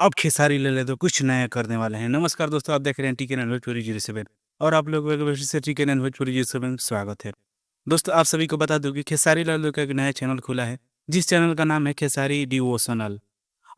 अब खेसारी ले तो कुछ नया करने वाले हैं। नमस्कार दोस्तों, आप देख रहे हैं टीके भोजपुरी 07 और आप लोगों को फिर से टीके भोजपुरी 07 में स्वागत है। दोस्तों, आप सभी को बता दूं कि खेसारी लाल का एक नया चैनल खुला है, जिस चैनल का नाम है खेसारी डिवोशनल।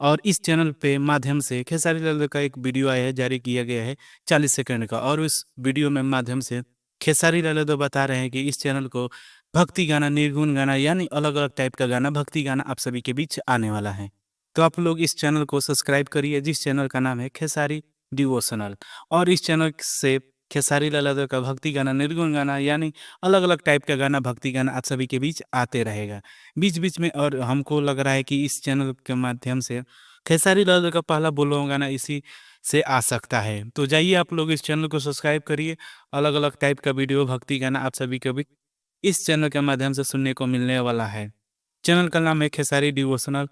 और इस चैनल पे माध्यम से खेसारी लाल का एक वीडियो आया है, जारी किया गया है 40 सेकंड का। और उस वीडियो में माध्यम से खेसारी लाल बता रहे हैं कि इस चैनल को भक्ति गाना, निर्गुण गाना यानी अलग अलग टाइप का गाना, भक्ति गाना आप सभी के बीच आने वाला है। तो आप लोग इस चैनल को सब्सक्राइब करिए, जिस चैनल का नाम है खेसारी डिवोशनल। और इस चैनल से खेसारी लाल यादव का भक्ति गाना, निर्गुण गाना यानी अलग अलग टाइप का गाना, भक्ति गाना आप सभी के बीच आते रहेगा बीच बीच में। और हमको लग रहा है कि इस चैनल के माध्यम से खेसारी लाल का पहला बोलो गाना इसी से आ सकता है। तो जाइए आप लोग इस चैनल को सब्सक्राइब करिए। अलग अलग टाइप का वीडियो, भक्ति गाना आप सभी को भी इस चैनल के माध्यम से सुनने को मिलने वाला है। चैनल का नाम है खेसारी डिवोशनल।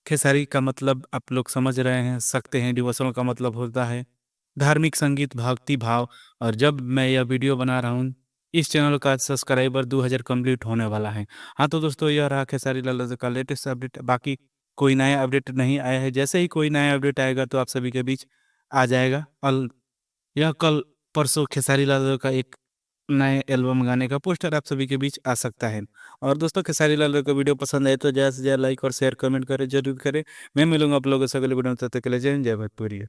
खेसारी का मतलब आप लोग समझ रहे हैं सकते हैं, डिवोशनल का मतलब होता है धार्मिक संगीत, भक्ति भाव। और जब मैं यह वीडियो बना रहा हूँ, इस चैनल का सब्सक्राइबर 2000 कंप्लीट होने वाला है। हाँ तो दोस्तों, यह रहा खेसारी लाल यादव का लेटेस्ट अपडेट। बाकी कोई नया अपडेट नहीं आया है। जैसे ही कोई नया अपडेट आएगा तो आप सभी के बीच आ जाएगा। और यह कल परसों खेसारी लाल यादव का एक नए एल्बम गाने का पोस्टर आप सभी के बीच आ सकता है। और दोस्तों, खेसारी लाल का वीडियो पसंद आए तो ज़्यादा से ज़्यादा लाइक और शेयर कमेंट करें, जरूर करें। मैं मिलूंगा आप लोगों से अगले वीडियो में, तब तक के लिए जय हिंद, जय भोजपुरी।